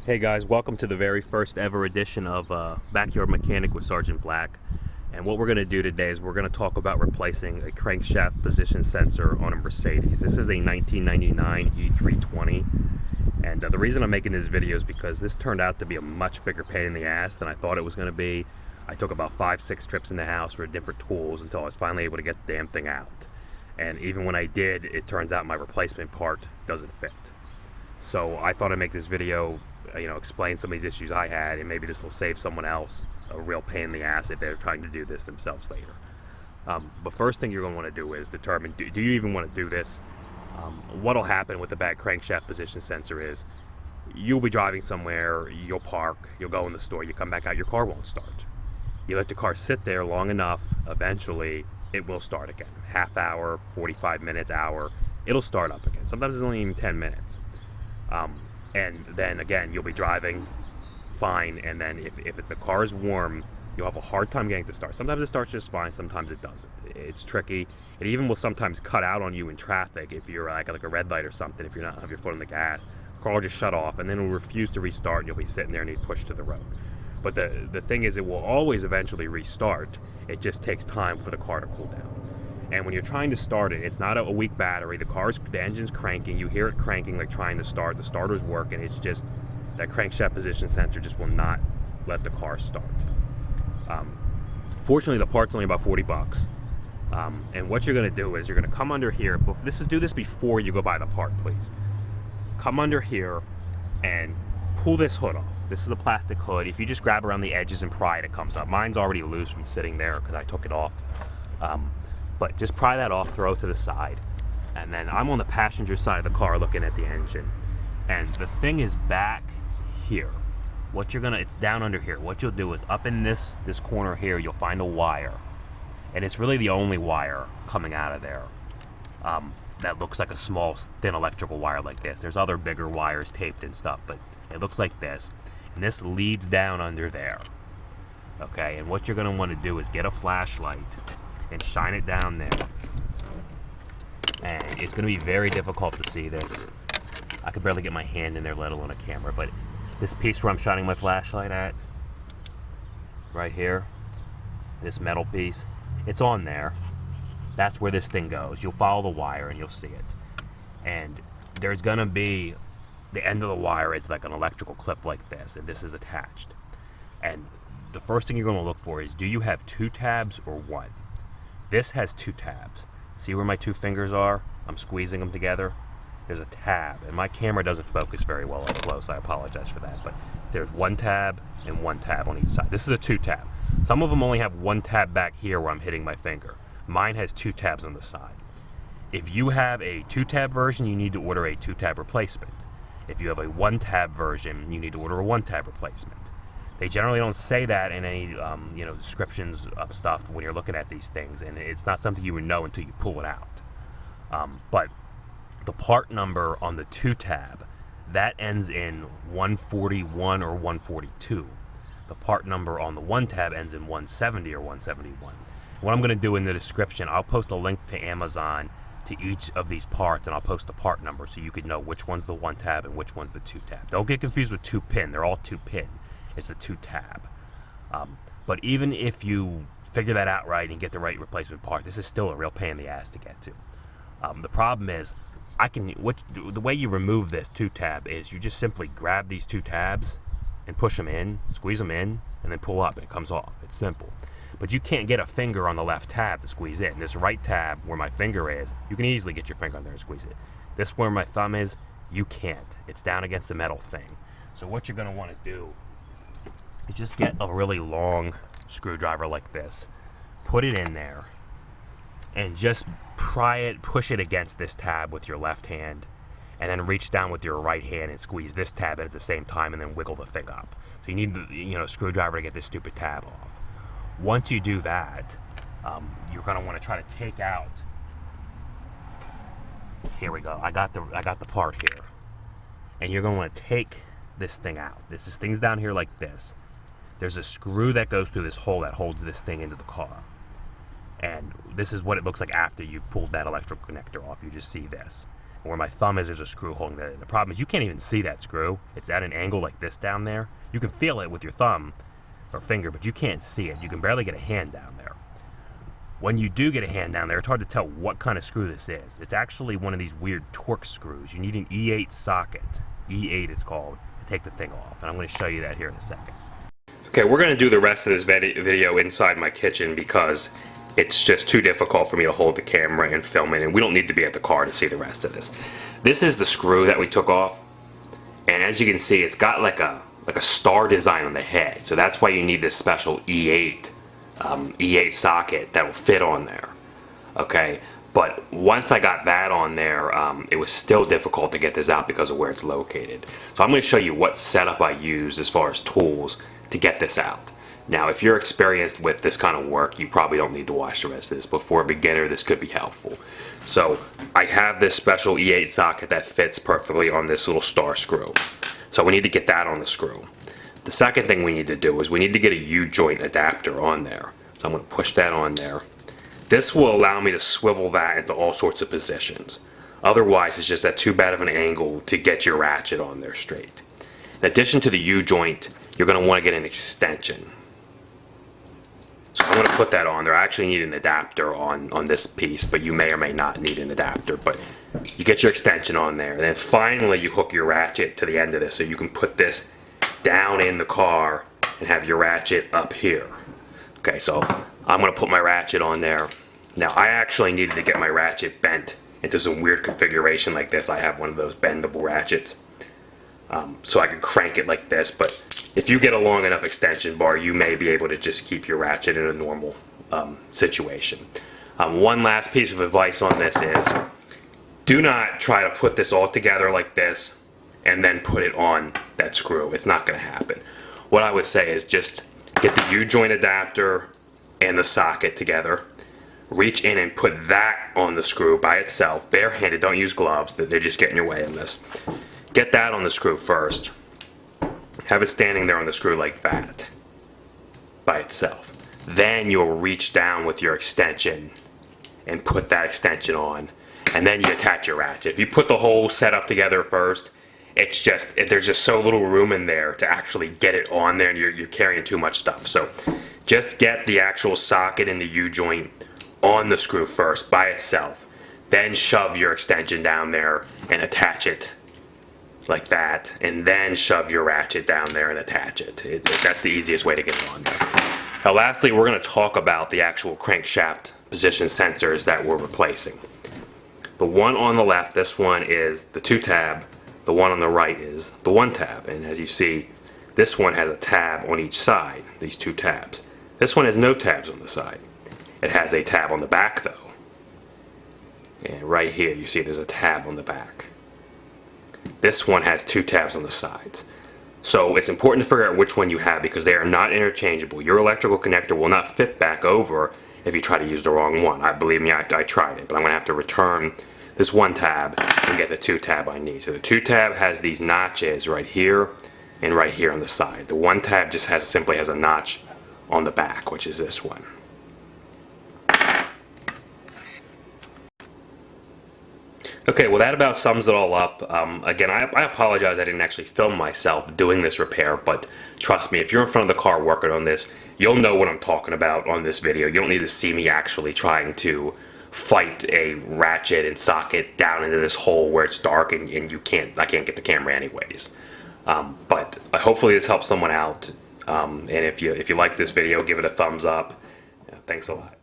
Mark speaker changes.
Speaker 1: Hey guys, welcome to the very first ever edition of Backyard Mechanic with Sergeant Black. And what we're going to do today is we're going to talk about replacing a crankshaft position sensor on a Mercedes. This is a 1999 E320. And the reason I'm making this video is because this turned out to be a much bigger pain in the ass than I thought it was going to be. I took about 5-6 trips in the house for different tools until I was finally able to get the damn thing out. And even when I did, it turns out my replacement part doesn't fit. So I thought I'd make this video, explain some of these issues I had, and maybe this will save someone else a real pain in the ass if they're trying to do this themselves later. But first thing you're going to want to do is determine, do you even want to do this? What'll happen with the bad crankshaft position sensor is, you'll be driving somewhere, you'll park, you'll go in the store, you come back out, your car won't start. You let the car sit there long enough, eventually it will start again. Half hour, 45 minutes, hour, it'll start up again. Sometimes it's only even 10 minutes. And then again, you'll be driving fine, and then if the car is warm, you'll have a hard time getting it to start. Sometimes it starts just fine, sometimes it doesn't. It's tricky. It even will sometimes cut out on you in traffic if you're like a red light or something. If you're not have your foot on the gas, the car will just shut off, and then it will refuse to restart, and you'll be sitting there and need pushed to the road. But the thing is, it will always eventually restart. It just takes time for the car to cool down. And when you're trying to start it, it's not a weak battery. The engine's cranking. You hear it cranking, like trying to start. The starter's working. It's just that crankshaft position sensor just will not let the car start. Fortunately, the part's only about 40 bucks. And what you're going to do is you're going to come under here. Do this before you go buy the part, please. Come under here and pull this hood off. This is a plastic hood. If you just grab around the edges and pry it, it comes up. Mine's already loose from sitting there because I took it off. But just pry that off, throw it to the side. And then I'm on the passenger side of the car looking at the engine. And the thing is back here. It's down under here. What you'll do is up in this corner here, you'll find a wire. And it's really the only wire coming out of there that looks like a small, thin electrical wire like this. There's other bigger wires taped and stuff, but it looks like this. And this leads down under there. Okay, and what you're gonna wanna do is get a flashlight and shine it down there. And it's going to be very difficult to see this. I could barely get my hand in there, let alone a camera. But this piece where I'm shining my flashlight at, right here, this metal piece, it's on there. That's where this thing goes. You'll follow the wire and you'll see it. And there's going to be, the end of the wire is like an electrical clip like this, and this is attached. And the first thing you're going to look for is, do you have 2 tabs or 1? This has 2 tabs. See where my 2 fingers are? I'm squeezing them together. There's a tab, and my camera doesn't focus very well up close. I apologize for that, but there's 1 tab and 1 tab on each side. This is a 2 tab. Some of them only have 1 tab back here where I'm hitting my finger. Mine has 2 tabs on the side. If you have a 2 tab version, you need to order a 2 tab replacement. If you have a 1 tab version, you need to order a 1 tab replacement. They generally don't say that in any descriptions of stuff when you're looking at these things, and it's not something you would know until you pull it out. But the part number on the 2 tab, that ends in 141 or 142. The part number on the 1 tab ends in 170 or 171. What I'm going to do in the description, I'll post a link to Amazon to each of these parts, and I'll post the part number so you can know which one's the 1 tab and which one's the 2 tab. Don't get confused with 2 pin. They're all 2 pin. It's the 2 tab. But even if you figure that out right and get the right replacement part, this is still a real pain in the ass to get to. The problem is, the way you remove this 2 tab is you just simply grab these 2 tabs and push them in, squeeze them in, and then pull up, and it comes off. It's simple. But you can't get a finger on the left tab to squeeze in. This right tab, where my finger is, you can easily get your finger on there and squeeze it. This where my thumb is, you can't. It's down against the metal thing. So what you're going to want to do is just get a really long screwdriver like this, put it in there, and just pry it, push it against this tab with your left hand, and then reach down with your right hand and squeeze this tab in at the same time, and then wiggle the thing up. So you need the screwdriver to get this stupid tab off. Once you do that, you're going to want to try to take out. Here we go. I got the part here, and you're going to want to take this thing out. This is things down here like this. There's a screw that goes through this hole that holds this thing into the car. And this is what it looks like after you've pulled that electrical connector off. You just see this. Where my thumb is, there's a screw holding that in. The problem is you can't even see that screw. It's at an angle like this down there. You can feel it with your thumb or finger, but you can't see it. You can barely get a hand down there. When you do get a hand down there, it's hard to tell what kind of screw this is. It's actually one of these weird Torx screws. You need an E8 socket. E8 it's called, to take the thing off. And I'm going to show you that here in a second. Okay, we're going to do the rest of this video inside my kitchen because it's just too difficult for me to hold the camera and film it, and we don't need to be at the car to see the rest of this. This is the screw that we took off, and as you can see, it's got like a star design on the head, so that's why you need this special E8 socket that will fit on there. Okay, but once I got that on there, it was still difficult to get this out because of where it's located. So I'm going to show you what setup I use as far as tools to get this out. Now, if you're experienced with this kind of work, you probably don't need to watch the rest of this, but for a beginner, this could be helpful. So I have this special E8 socket that fits perfectly on this little star screw. So we need to get that on the screw. The second thing we need to do is we need to get a U-joint adapter on there. So I'm going to push that on there. This will allow me to swivel that into all sorts of positions. Otherwise, it's just at too bad of an angle to get your ratchet on there straight. In addition to the U-joint, you're going to want to get an extension. So I'm going to put that on there. I actually need an adapter on this piece, but you may or may not need an adapter. But you get your extension on there. And then finally you hook your ratchet to the end of this so you can put this down in the car and have your ratchet up here. Okay, so I'm going to put my ratchet on there. Now I actually needed to get my ratchet bent into some weird configuration like this. I have one of those bendable ratchets. So I could crank it like this, but if you get a long enough extension bar, you may be able to just keep your ratchet in a normal situation. One last piece of advice on this is, do not try to put this all together like this and then put it on that screw. It's not going to happen. What I would say is just get the U-joint adapter and the socket together, reach in and put that on the screw by itself, barehanded, don't use gloves, they just get in your way in this. Get that on the screw first. Have it standing there on the screw like that by itself. Then you'll reach down with your extension and put that extension on, and then you attach your ratchet. If you put the whole setup together first, it's just, there's just so little room in there to actually get it on there, and you're carrying too much stuff. So just get the actual socket and the U-joint on the screw first by itself. Then shove your extension down there and attach it like that, and then shove your ratchet down there and attach it. That's the easiest way to get it on there. Now lastly, we're going to talk about the actual crankshaft position sensors that we're replacing. The one on the left, this one is the 2-tab. The one on the right is the 1-tab. And as you see, this one has a tab on each side, these 2 tabs. This one has no tabs on the side. It has a tab on the back though. And right here you see there's a tab on the back. This one has 2 tabs on the sides. So it's important to figure out which one you have because they are not interchangeable. Your electrical connector will not fit back over if you try to use the wrong one. Believe me, I tried it, but I'm going to have to return this 1 tab and get the 2 tab I need. So the 2 tab has these notches right here and right here on the side. The 1 tab just simply has a notch on the back, which is this one. Okay, well that about sums it all up. Again, I apologize I didn't actually film myself doing this repair, but trust me, if you're in front of the car working on this, you'll know what I'm talking about on this video. You don't need to see me actually trying to fight a ratchet and socket down into this hole where it's dark and I can't get the camera anyways. But hopefully this helps someone out. And if you like this video, give it a thumbs up. Thanks a lot.